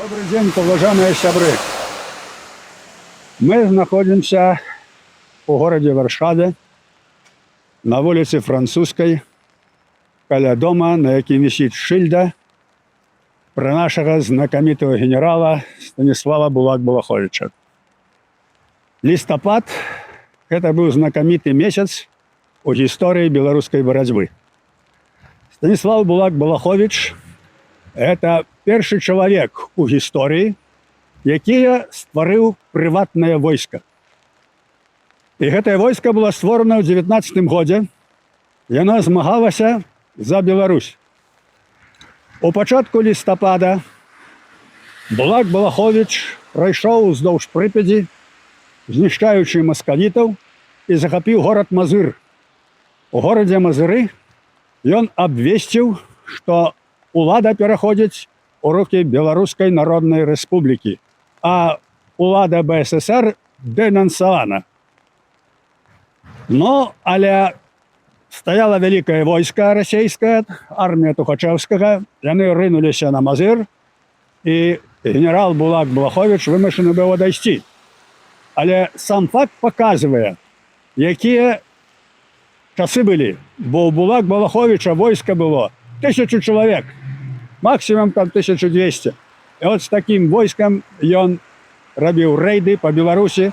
Добрый день, уважаемые сябры. Мы находимся в городе Варшаве, на улице Французской, каля дома, на якім висит шильда про нашего знакомитого генерала Станислава Булак-Балаховича. Листопад – это был знакомитый месяц у истории белорусской борьбы. Станислав Булак-Балахович – это первый человек у истории, який створив приватное войско. И это войско было створено в 19 году, и оно змагалось за Беларусь. У початку листопада Булак-Балахович пройшов вздовж Припяти, знищаючи москалитов, и захопил город Мазыр. У городе Мазыры он обвестил, что улада переходит у руки Белорусской Народной Республики, а улада БССР денонсована. Но, але стояла великое войско российское, армия Тухачевского, и они рынулись на Мазыр, и генерал Булак-Балахович вымушены был отойти. Але сам факт показывает, какие часы были. Бо у Булак-Балаховича войско было 1000 человек, максимум там 1200. И вот с таким войском он робил рейды по Беларуси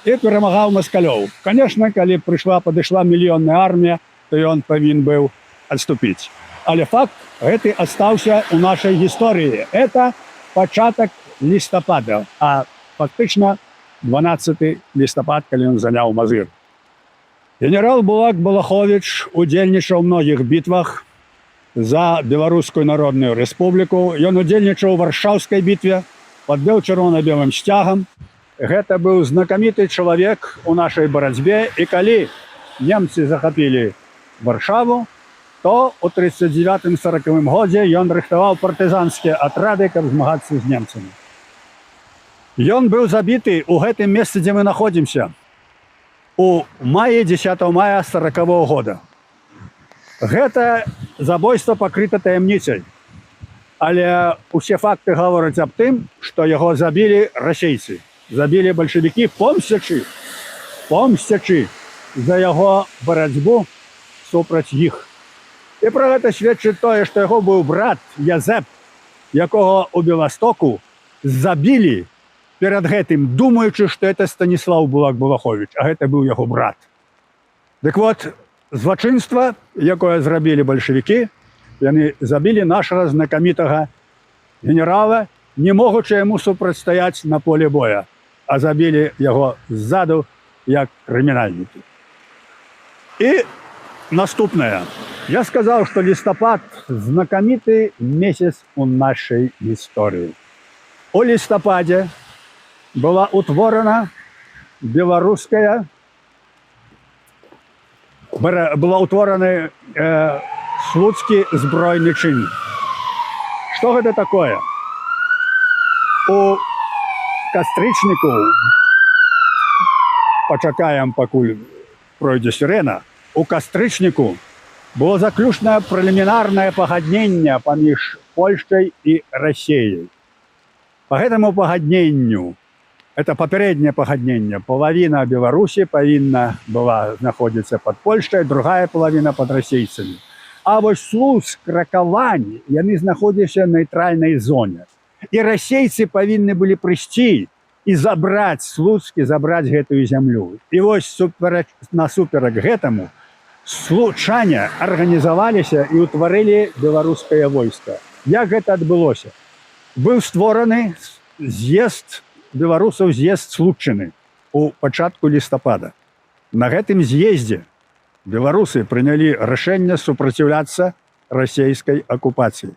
и перемагал москалёв. Конечно, когда подошла миллионная армия, то он повинен был отступить. Але факт это остался у нашей истории. Это початок листопада, а фактично 12 листопад, когда он занял Мазыр. Генерал Булак-Балахович удельничал в многих битвах за Белорусскую Народную Республику. Он удельничал в Варшавской битве под червоно-белым стягом. Это был знакомитый человек у нашей борьбе. И когда немцы захопили Варшаву, то у 1939-1940 году он рыхтовал партизанские отряды, чтобы змагаться с немцами. И он был забитый у этом месте, где мы находимся, у мая, 10 мая 1940 года. Это забойство покрыто таямницей. Але все факты говорят об том, что его забили российцы. Забили большевики, помстячи за его борьбу супроть их. И про это свідчить то, что его был брат Язеп, якого у Белостоку забили перед этим, думаючи, что это Станислав Булак-Балахович, а это был его брат. Так вот, злочинство, якое зробили большевики, они забили нашего знакомитого генерала, не могучи ему супротстоять на поле боя, а забили его сзаду, як криминальники. И наступное. Я сказал, что листопад – знакомитый месяц у нашей истории. У листопаде была утворена белорусская, была утворена Слуцкий збройный чин. Что это такое? У кастрычнику, почакаем, покуль пройдет сирена, у кастрычнику было заключено прелиминарное погоднение поміж Польшей и Россией. По этому погоднению, это попереднее погоднение, половина Беларуси повинна была находиться под Польшей, другая половина под российцами. А вот Слуцк, Кракавань, они находятся в нейтральной зоне. И российцы повинны были прийти и забрать Слуцк, и забрать эту землю. И вот насуперак этому случайно организовались и утворили белорусское войско. Как это отбылось? Был створенный з'езд белорусов, з'езд Случчины у початку листопада. На этом съезде белорусы приняли решение сопротивляться российской оккупации.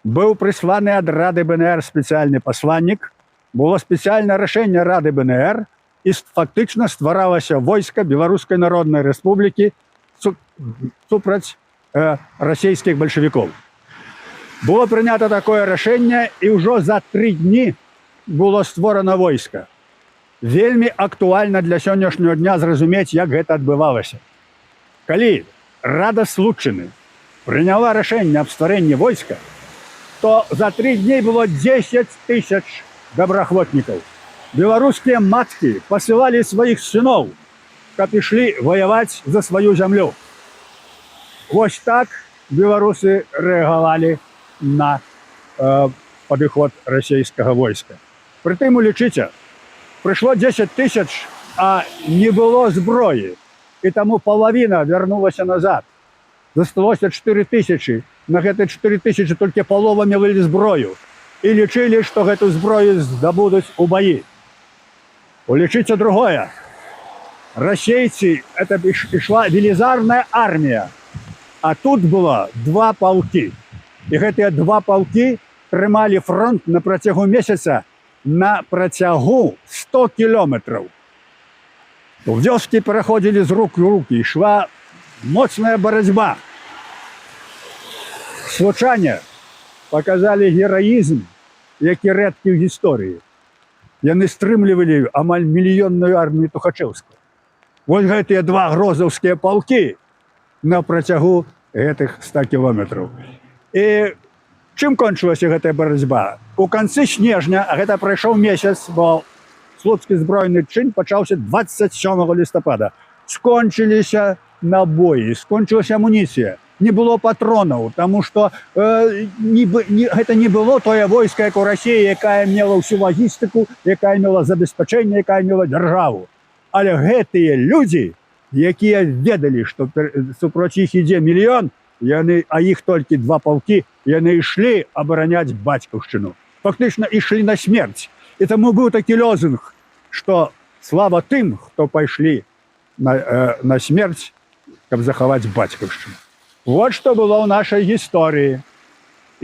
Был прислан от Рады БНР специальный посланник, было специальное решение Рады БНР, и фактично створалось войско Белорусской Народной Республики супроть российских большевиков. Было принято такое решение, и уже за 3 дні было створено войско. Вельми актуально для сённяшнього дня зрозуміць, як гэта адбывалася. Калі Рада Случчыны прыняла рашэнне аб стварэнні войска, то за 3 дні було 10 тисяч доброохотників. Білоруські матки посилали своїх синів, щоб пішли воювати за свою землю. Ось так білоруси реагували на підход російського війська. Притым улічіться, прийшло 10 тисяч, а не було зброї. І тому половина вернулася назад. Засталося 4 тисячі. На гэты 4 тысячи только полова мелили зброю. И лечили, что эту зброю здобудут у бои. Улечиться другое. Российцы, это шла велизарная армия. А тут было 2 полки. И эти 2 полки тримали фронт на протягу месяца на протягу 100 километров. В вёски переходили с рук в руки. И шла мощная борьба. Случайно показали героїзм, який редкий в історії. Яны стрымлівалі амаль мільённую армію Тухачевского. Вось гэтыя 2 грозаўскія полки на працягу гэтых 100 кілометраў. І чым кончылася гэтая барацьба? У канцы снежня, а гэта прайшоў месяц, бо слуцкі збройны чын пачаўся 27 лістапада. Скончыліся набоі, скончылася амуніцыя. Не было патронаў, таму што гэта не было тое войска, як у Расіі, якая мела ўсю лагістыку, якая мела забеспячэнне, якая мела дзяржаву. Але гэтыя людзі, якія ведалі, што супроць іх ідзе мільён, а іх толькі 2 полкі, яны ішлі абараняць бацькаўшчыну. Фактычна ішлі на смерць. І таму быў такі лозунг, што слава тым, хто пайшлі на смерць, каб захаваць бацькаўшчыну. Вот што было ў нашай гісторыі.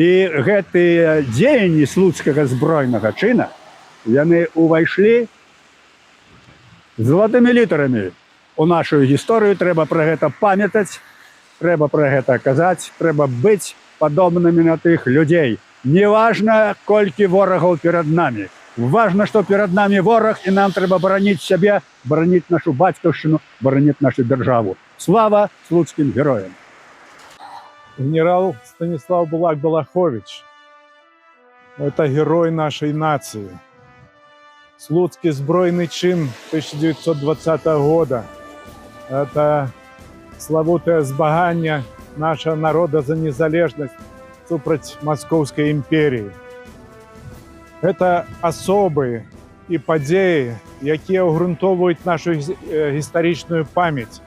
І гэтыя дзеянні слуцкага збройнага чына, яны ўвайшлі залатымі літарамі у нашу гісторыю. Трэба пра гэта памятаць, трэба пра гэта казаць, трэба быць падобнымі на тых людзей. Неважна, колькі ворагаў перад намі. Важна, што перад намі вораг, і нам трэба бараніць сябе, бараніць нашу бацькаўшчыну, бараніць нашу дзяржаву. Слава слуцкім героям! Генерал Станислав Булак-Балахович – это герой нашей нации. Слуцкий сбройный чин 1920 года – это славутое збагання нашего народа за незалежность супроть Московской империи. Это особые и подеи, якія ўгрунтоўваюць нашу гістарычную памяць,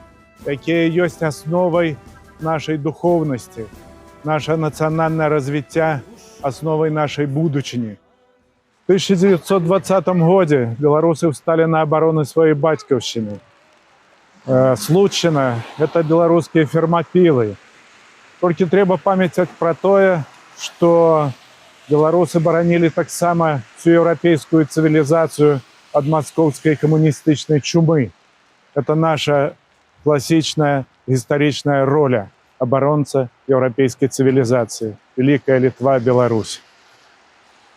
якія ёсць асновай нашей духовности, наше национальное развитие основой нашей будучыні. В 1920 году белорусы встали на оборону своей батьківщины. Случайно это белорусские фермопилы. Только треба памятать про то, что белорусы боронили так само всю европейскую цивилизацию от московской коммунистичной чумы. Это наша классичная историчная роль оборонца европейской цивилизации. Великая Литва, Беларусь.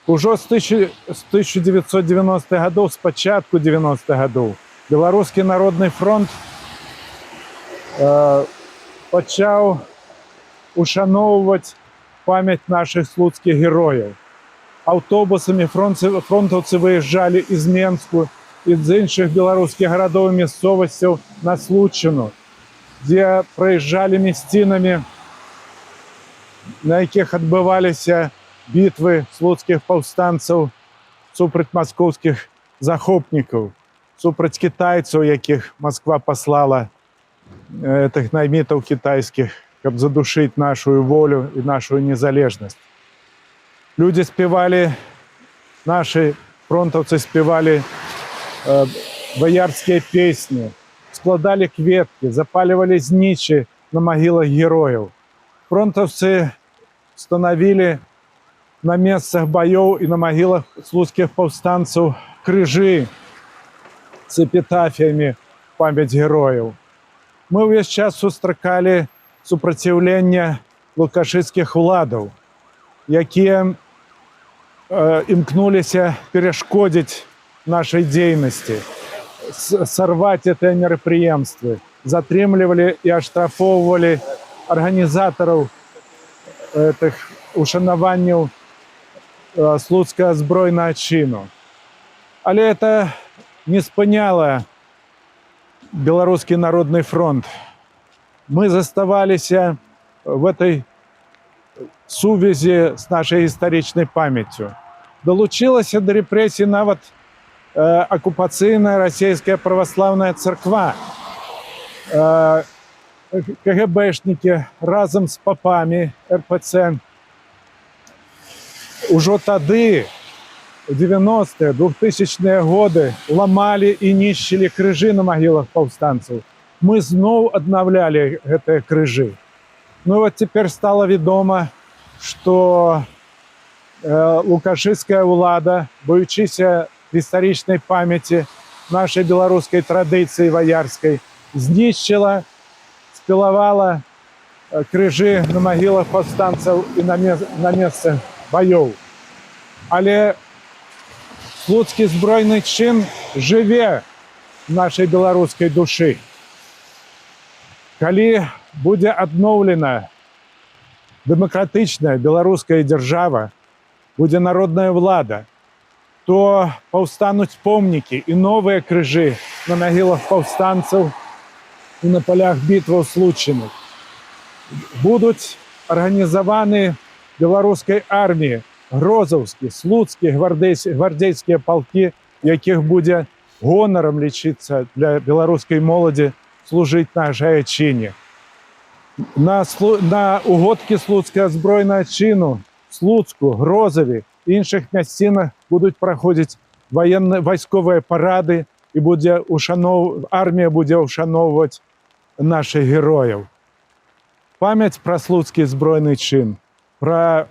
Уже с 1990-х годов, с початку 90-х годов, Белорусский народный фронт почав ушановувати память наших слуцких героїв. Автобусами фронтовці виїжджали із Менську, із інших білоруських городів і місцевостей на Случину, де проїжджали містинами, на яких відбувалися битви слуцьких повстанців супроть московських захопників, супроть китайців, яких Москва послала, этих наймитов китайских, чтобы задушить нашу волю и нашу незалежность. Люди спевали, наши фронтовцы спевали боярские песни, складали кветки, запаливали зничи на могилах героев. Фронтовцы становили на местах боев и на могилах слуцких повстанцев крыжи с эпитафиями в память героев. Мы увесь час сустракали супротивлення лукашистських владів, які імкнулися перешкодити нашей деятельности, сорвать это мероприятие, затримливали и оштрафовывали организаторов этих ушанований Слуцкага збройнага чыну. Але это не спыняла Беларускі народны фронт. Мы заставаліся в этой сувязі з нашай гістарычнай памяццю. Долучилася до рэпрэсій нават акупацыйная расійская праваслаўная царква. КГБшнікі разам з папамі РПЦ ужо тады, у 90-е, 2000-е годы, ламалі і нішчылі крыжы на магілах паўстанцаў. Мы зноў аднаўлялі гэтыя крыжы. Ну вот цяпер стала вядома, што лукашысцкая ўлада, боючыся гістарычнай памяці нашай беларускай традыцыі ваярскай, знішчыла, спілавала крыжы на магілах паўстанцаў і на месцы баёў. Але слуцкі збройны чын жыве в нашай беларускай душы. Калі будзе адноўлена дэмакратычная беларуская дзяржава, будзе народная ўлада, то паўстануць помнікі і новыя крыжы на магілах паўстанцаў і на палях бітваў случаных. Будуць арганізаваны беларускай арміі грозаўскі, слуцкі, гвардзейскія палкі, якіх будзе гонарам лічыцца для беларускай моладзі служыць нашай айчыне. На угодкі слуцкага збройнага чыну, Слуцку, Грозаве і іншых мясцінах будуць праходзіць вайсковыя парады і армія будзе ўшаноўваць наших герояў. Памяць пра слуцкі збройны чын, пра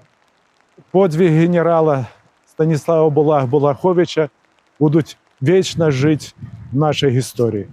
подвиг генерала Станіслава Булаховича будуць вечна жыць в нашай гісторыі.